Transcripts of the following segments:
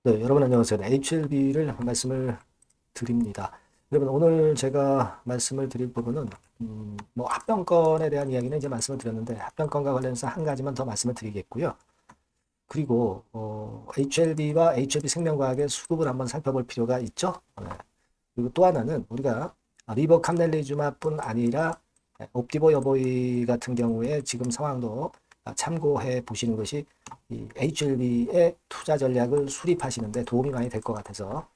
네, 여러분 안녕하세요. HLB를 말씀을 드립니다. 여러분 오늘 제가 말씀을 드릴 부분은 뭐 합병권에 대한 이야기는 이제 말씀을 드렸는데 합병권과 관련해서 한 가지만 더 말씀을 드리겠고요. 그리고 HLB와 HLB 생명과학의 수급을 한번 살펴볼 필요가 있죠. 네. 그리고 또 하나는 우리가 리버 캄넬리주마뿐 아니라 옵디보 여보이 같은 경우에 지금 상황도 참고해 보시는 것이 이 HLB의 투자 전략을 수립하시는데 도움이 많이 될 것 같아서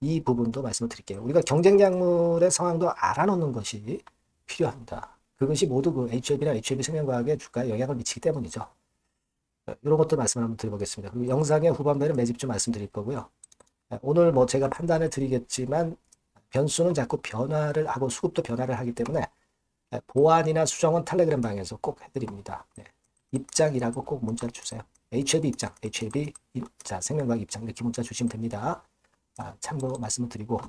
이 부분도 말씀을 드릴게요. 우리가 경쟁 약물의 상황도 알아놓는 것이 필요합니다. 그것이 모두 그 HLB나 HLB 생명과학의 주가에 영향을 미치기 때문이죠. 이런 것도 말씀을 한번 드려보겠습니다. 그리고 영상의 후반부에는 매집 좀 말씀드릴 거고요. 오늘 뭐 제가 판단을 드리겠지만 변수는 자꾸 변화를 하고 수급도 변화를 하기 때문에 보안이나 수정은 텔레그램 방에서 꼭 해드립니다. 네. 입장이라고 꼭 문자 주세요. HLB 입장, HLB 자 생명과학 입장 이렇게 문자 주시면 됩니다. 참고 말씀을 드리고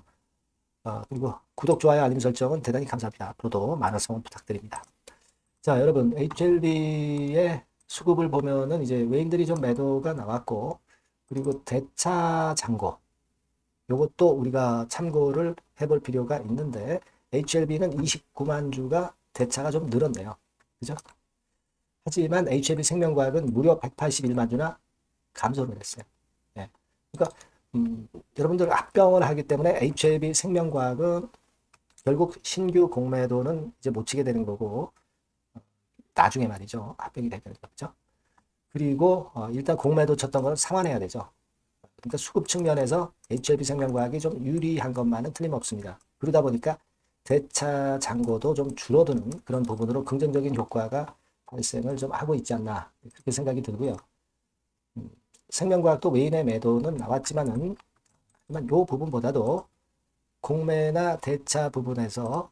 그리고 구독, 좋아요, 알림 설정은 대단히 감사합니다. 앞으로도 많은 성원 부탁드립니다. 자, 여러분 HLB의 수급을 보면은 이제 외인들이 좀 매도가 나왔고 그리고 대차 잔고 요것도 우리가 참고를 해볼 필요가 있는데 HLB는 29만 주가 대차가 좀 늘었네요. 그죠? 하지만 HLB 생명과학은 무려 181만 주나 감소를 했어요. 예. 그러니까 여러분들 합병을 하기 때문에 HLB 생명과학은 결국 신규 공매도는 이제 못 치게 되는 거고 나중에 말이죠. 합병이 되는 거죠. 그리고 일단 공매도 쳤던 걸 상환해야 되죠. 그러니까 수급 측면에서 HLB 생명과학이 좀 유리한 것만은 틀림없습니다. 그러다 보니까 대차 잔고도 좀 줄어드는 그런 부분으로 긍정적인 효과가 발생을 좀 하고 있지 않나 그렇게 생각이 들고요. 생명과학도 외인의 매도는 나왔지만은 하지만 이 부분보다도 공매나 대차 부분에서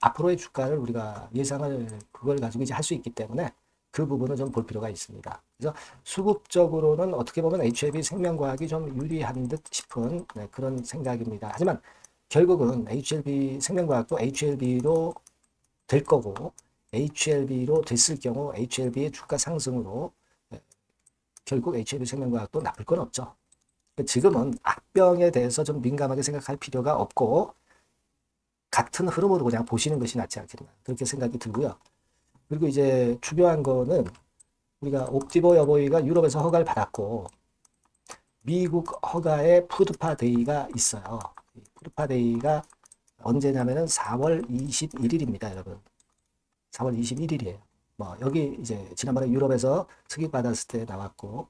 앞으로의 주가를 우리가 예상을 그걸 가지고 이제 할 수 있기 때문에 그 부분을 좀 볼 필요가 있습니다. 그래서 수급적으로는 어떻게 보면 HLB 생명과학이 좀 유리한 듯 싶은 그런 생각입니다. 하지만 결국은 HLB 생명과학도 HLB로 될 거고 HLB로 됐을 경우 HLB의 주가 상승으로 결국 HLB 생명과학도 나쁠 건 없죠. 지금은 합병에 대해서 좀 민감하게 생각할 필요가 없고 같은 흐름으로 그냥 보시는 것이 낫지 않겠나 그렇게 생각이 들고요. 그리고 이제 중요한 거는 우리가 옵디보 여보이가 유럽에서 허가를 받았고 미국 허가에 푸드파데이가 있어요. 푸드파데이가 언제냐면은 4월 21일입니다, 여러분. 4월 21일이에요. 뭐 여기 이제 지난번에 유럽에서 승인받았을 때 나왔고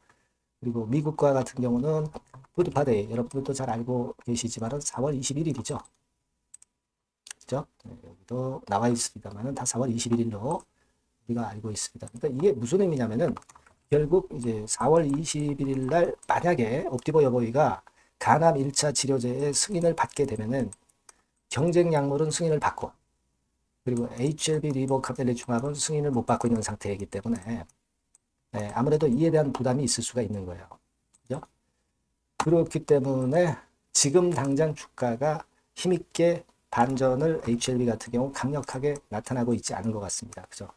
그리고 미국과 같은 경우는 푸드파데이 여러분들도 잘 알고 계시지만은 4월 21일이죠. 그죠? 네, 여기도 나와 있습니다만은 다 4월 21일로 우리가 알고 있습니다. 그러니까 이게 무슨 의미냐면은 결국 이제 4월 21일 날 만약에 옵디보 여보이가 간암 1차 치료제의 승인을 받게 되면은 경쟁 약물은 승인을 받고 그리고 HLB 리버 카펠리 중합은 승인을 못 받고 있는 상태이기 때문에 네, 아무래도 이에 대한 부담이 있을 수가 있는 거예요. 그죠? 그렇기 때문에 지금 당장 주가가 힘있게 반전을 HLB 같은 경우 강력하게 나타나고 있지 않은 것 같습니다. 그죠?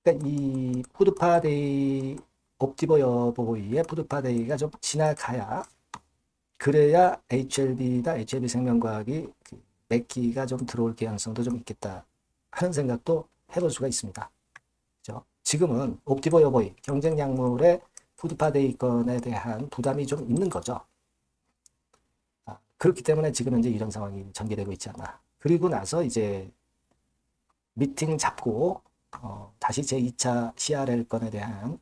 그러니까 이 푸드파데이 옵티버 여보이의 푸드파데이가 좀 지나가야 그래야 HLB다 HLB 생명과학이 맥기가 좀 들어올 가능성도 좀 있겠다 하는 생각도 해볼 수가 있습니다. 그죠? 지금은 옵티버 여보이 경쟁 약물의 푸드파데이 건에 대한 부담이 좀 있는 거죠. 그렇기 때문에 지금 현재 이런 상황이 전개되고 있지 않나. 그리고 나서 이제 미팅 잡고 다시 제2차 CRL 건에 대한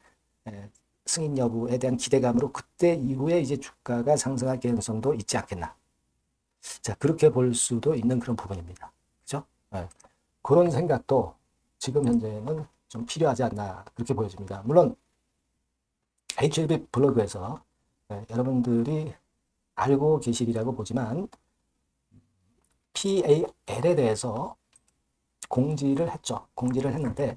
승인 여부에 대한 기대감으로 그때 이후에 이제 주가가 상승할 가능성도 있지 않겠나. 자, 그렇게 볼 수도 있는 그런 부분입니다. 그죠? 네. 그런 생각도 지금 현재는 좀 필요하지 않나 그렇게 보여집니다. 물론 HLB 블로그에서 여러분들이 알고 계시리라고 보지만 PAL에 대해서 공지를 했죠. 공지를 했는데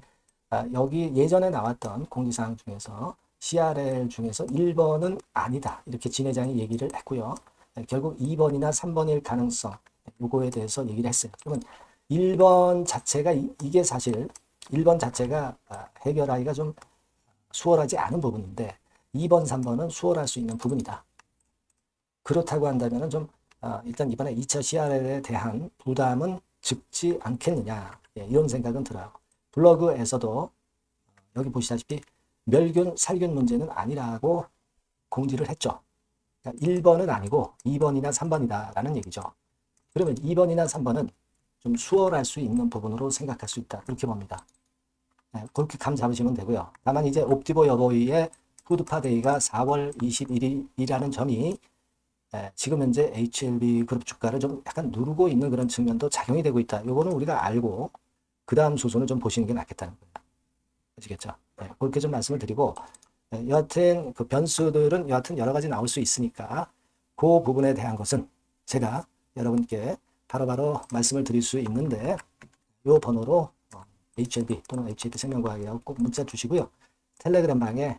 여기 예전에 나왔던 공지사항 중에서 CRL 중에서 1번은 아니다. 이렇게 진 회장이 얘기를 했고요. 결국 2번이나 3번일 가능성 요거에 대해서 얘기를 했어요. 그러면 1번 자체가 이게 사실 1번 자체가 해결하기가 좀 수월하지 않은 부분인데 2번, 3번은 수월할 수 있는 부분이다. 그렇다고 한다면은 좀 일단 이번에 2차 CRL에 대한 부담은 적지 않겠느냐, 예, 이런 생각은 들어요. 블로그에서도 여기 보시다시피 멸균, 살균 문제는 아니라고 공지를 했죠. 그러니까 1번은 아니고 2번이나 3번이다라는 얘기죠. 그러면 2번이나 3번은 좀 수월할 수 있는 부분으로 생각할 수 있다. 그렇게 봅니다. 네, 그렇게 감 잡으시면 되고요. 다만 이제 옵티보 여보이의 푸드파데이가 4월 21일이라는 점이 지금 현재 HLB 그룹 주가를 좀 약간 누르고 있는 그런 측면도 작용이 되고 있다. 요거는 우리가 알고 그 다음 수순을 좀 보시는 게 낫겠다는 거예요. 아시겠죠? 네, 그렇게 좀 말씀을 드리고, 여하튼 그 변수들은 여하튼 여러 가지 나올 수 있으니까 그 부분에 대한 것은 제가 여러분께 바로바로 말씀을 드릴 수 있는데, 요 번호로 HLB 또는 HLB 생명과학이라고 꼭 문자 주시고요. 텔레그램 방에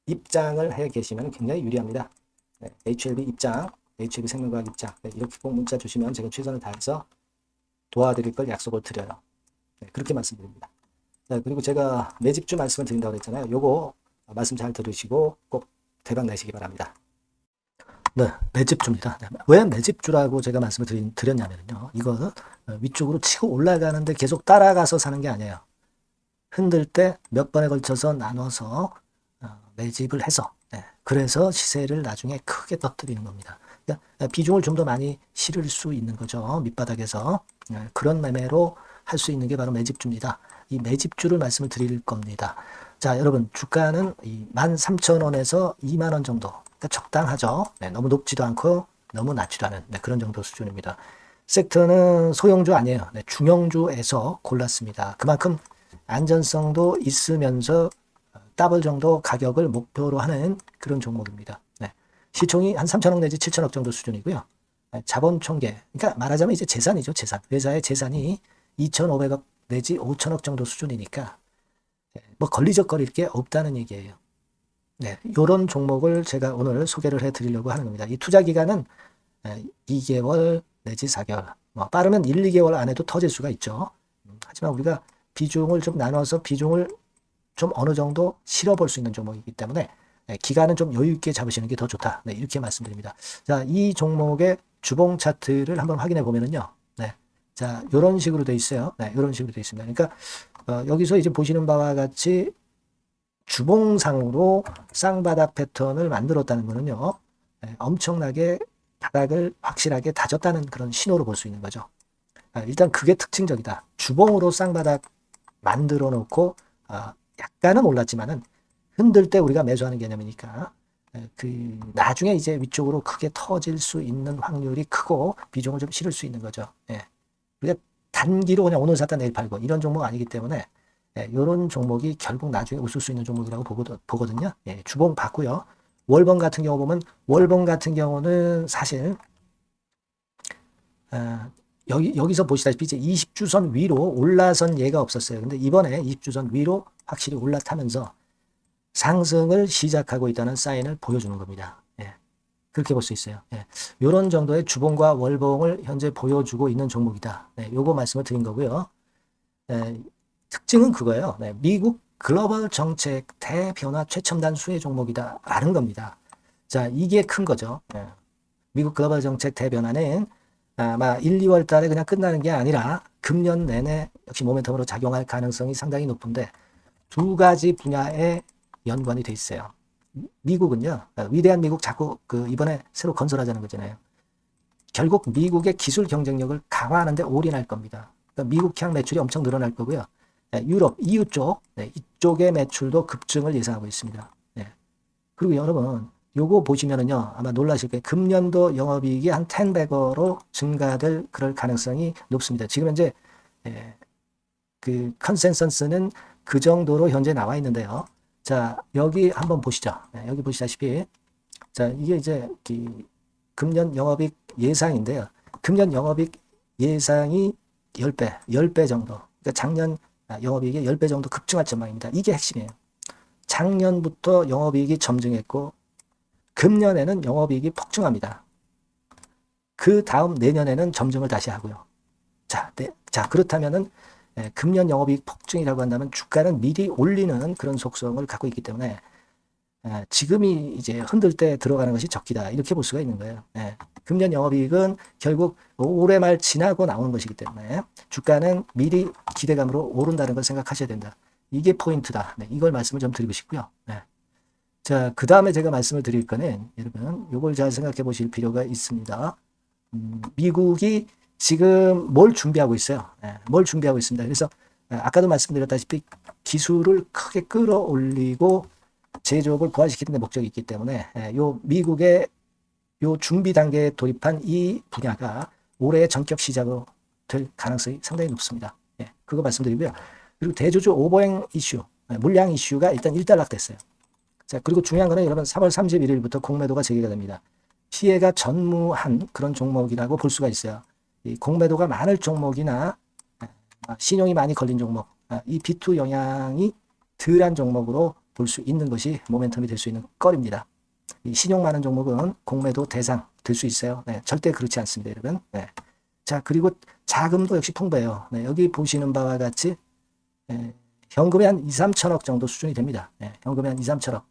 입장을 해 계시면 굉장히 유리합니다. 네, HLB 입장, HLB 생명과학 입장, 네, 이렇게 꼭 문자 주시면 제가 최선을 다해서 도와드릴 걸 약속을 드려요. 네, 그렇게 말씀드립니다. 네, 그리고 제가 매집주 말씀을 드린다고 했잖아요. 요거 말씀 잘 들으시고 꼭 대박 내시기 바랍니다. 네, 매집주입니다. 네, 왜 매집주라고 제가 말씀을 드렸냐면요. 이거 위쪽으로 치고 올라가는데 계속 따라가서 사는 게 아니에요. 흔들 때 몇 번에 걸쳐서 나눠서 매집을 해서, 네, 그래서 시세를 나중에 크게 터뜨리는 겁니다. 그러니까 비중을 좀 더 많이 실을 수 있는 거죠. 밑바닥에서. 네, 그런 매매로 할 수 있는 게 바로 매집주입니다. 이 매집주를 말씀을 드릴 겁니다. 자, 여러분, 주가는 13,000원에서 2만원 정도. 그러니까 적당하죠. 네, 너무 높지도 않고 너무 낮지도 않은, 네, 그런 정도 수준입니다. 섹터는 소형주 아니에요. 네, 중형주에서 골랐습니다. 그만큼 안전성도 있으면서 더블 정도 가격을 목표로 하는 그런 종목입니다. 네, 시총이 한 3천억 내지 7천억 정도 수준이고요. 네, 자본 총계, 그러니까 말하자면 이제 재산이죠. 재산. 회사의 재산이 2,500억 내지 5천억 정도 수준이니까 뭐 걸리적거릴 게 없다는 얘기예요. 네, 이런 종목을 제가 오늘 소개를 해드리려고 하는 겁니다. 이 투자 기간은 2개월 내지 4개월, 뭐 빠르면 1, 2개월 안에도 터질 수가 있죠. 하지만 우리가 비중을 좀 나눠서 비중을 좀 어느 정도 실어볼 수 있는 종목이기 때문에 기간은 좀 여유 있게 잡으시는 게 더 좋다. 네, 이렇게 말씀드립니다. 자, 이 종목의 주봉 차트를 한번 확인해 보면은요. 네, 자, 이런 식으로 돼 있어요. 네, 이런 식으로 돼 있습니다. 그러니까 여기서 이제 보시는 바와 같이 주봉상으로 쌍바닥 패턴을 만들었다는 거는요. 네, 엄청나게 바닥을 확실하게 다졌다는 그런 신호로 볼 수 있는 거죠. 일단 그게 특징적이다. 주봉으로 쌍바닥 만들어 놓고 약간은 올랐지만은 흔들 때 우리가 매수하는 개념이니까 그 나중에 이제 위쪽으로 크게 터질 수 있는 확률이 크고 비중을 좀 실을 수 있는 거죠. 예. 우리가 단기로 그냥 오늘 샀다 내일 팔고 이런 종목 아니기 때문에 이런 종목이 결국 나중에 웃을 수 있는 종목이라고 보거든요. 예, 주봉 봤고요. 월봉 같은 경우 보면 월봉 같은 경우는 사실 여기서 보시다시피 이제 20주선 위로 올라선 예가 없었어요. 근데 이번에 20주선 위로 확실히 올라타면서 상승을 시작하고 있다는 사인을 보여주는 겁니다. 예, 그렇게 볼 수 있어요. 예, 이런 정도의 주봉과 월봉을 현재 보여주고 있는 종목이다. 네, 요거 말씀을 드린 거고요. 특징은 그거예요. 네, 미국 글로벌 정책 대변화 최첨단 수혜 종목이다라는 겁니다. 자, 이게 큰 거죠. 예, 미국 글로벌 정책 대변화는 아마 1, 2월 달에 그냥 끝나는 게 아니라 금년 내내 역시 모멘텀으로 작용할 가능성이 상당히 높은데 두 가지 분야에 연관이 돼 있어요. 미국은요, 위대한 미국 자꾸 이번에 새로 건설하자는 거잖아요. 결국 미국의 기술 경쟁력을 강화하는데 올인할 겁니다. 그러니까 미국향 매출이 엄청 늘어날 거고요. 유럽, EU 쪽, 이쪽의 매출도 급증을 예상하고 있습니다. 그리고 여러분, 요거 보시면은요, 아마 놀라실 거예요. 금년도 영업이익이 한 10배로 증가될 그럴 가능성이 높습니다. 지금 현재 그 컨센서스는 그 정도로 현재 나와 있는데요. 자, 여기 한번 보시죠. 여기 보시다시피, 자, 이게 이제 금년 영업이익 예상인데요. 금년 영업이익 예상이 10배 정도. 그러니까 작년 영업이익이 10배 정도 급증할 전망입니다. 이게 핵심이에요. 작년부터 영업이익이 점증했고, 금년에는 영업이익이 폭증합니다. 그 다음 내년에는 점증을 다시 하고요. 자, 자, 그렇다면은 금년 영업이익 폭증이라고 한다면 주가는 미리 올리는 그런 속성을 갖고 있기 때문에 지금이 이제 흔들 때 들어가는 것이 적기다. 이렇게 볼 수가 있는 거예요. 금년 영업이익은 결국 올해 말 지나고 나오는 것이기 때문에 주가는 미리 기대감으로 오른다는 걸 생각하셔야 된다. 이게 포인트다. 이걸 말씀을 좀 드리고 싶고요. 자, 그 다음에 제가 말씀을 드릴 거는 여러분 이걸 잘 생각해 보실 필요가 있습니다. 미국이 지금 뭘 준비하고 있어요. 뭘 준비하고 있습니다. 그래서 아까도 말씀드렸다시피 기술을 크게 끌어올리고 제조업을 부활시키는 데 목적이 있기 때문에 요 미국의 요 준비 단계에 돌입한 이 분야가 올해 전격 시작으로 될 가능성이 상당히 높습니다. 그거 말씀드리고요. 그리고 대주주 오버행 이슈, 물량 이슈가 일단 일단락됐어요. 자, 그리고 중요한 거는 여러분 3월 31일부터 공매도가 재개가 됩니다. 피해가 전무한 그런 종목이라고 볼 수가 있어요. 이 공매도가 많을 종목이나 신용이 많이 걸린 종목, 이 B2 영향이 덜한 종목으로 볼 수 있는 것이 모멘텀이 될 수 있는 거리입니다. 이 신용 많은 종목은 공매도 대상 될 수 있어요. 절대 그렇지 않습니다, 여러분. 자, 그리고 자금도 역시 풍부해요. 여기 보시는 바와 같이 현금이 한 2, 3천억 정도 수준이 됩니다. 현금이 한 2, 3천억.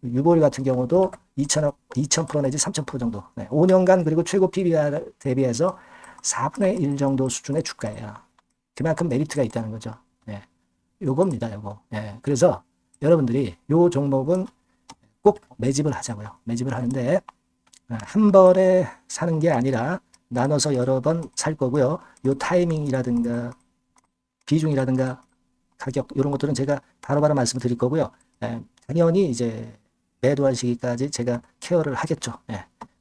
유보리 같은 경우도 2천억, 2,000% 내지 3,000% 정도. 5년간 그리고 최고 PBR 대비해서 4분의 1 정도 수준의 주가예요. 그만큼 메리트가 있다는 거죠. 요겁니다, 요거. 그래서 여러분들이 요 종목은 꼭 매집을 하자고요. 매집을 하는데 한 번에 사는 게 아니라 나눠서 여러 번 살 거고요. 요 타이밍이라든가 비중이라든가 가격 이런 것들은 제가 바로바로 말씀을 드릴 거고요. 당연히 이제 매도할 시기까지 제가 케어를 하겠죠.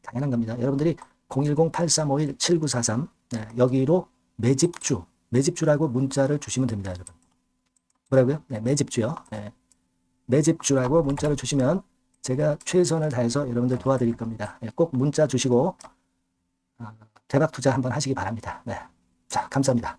당연한 겁니다. 여러분들이 010-8351-7943 여기로 매집주라고 문자를 주시면 됩니다, 여러분. 뭐라고요? 매집주요. 매집주라고 문자를 주시면 제가 최선을 다해서 여러분들 도와드릴 겁니다. 꼭 문자 주시고 대박 투자 한번 하시기 바랍니다. 자, 감사합니다.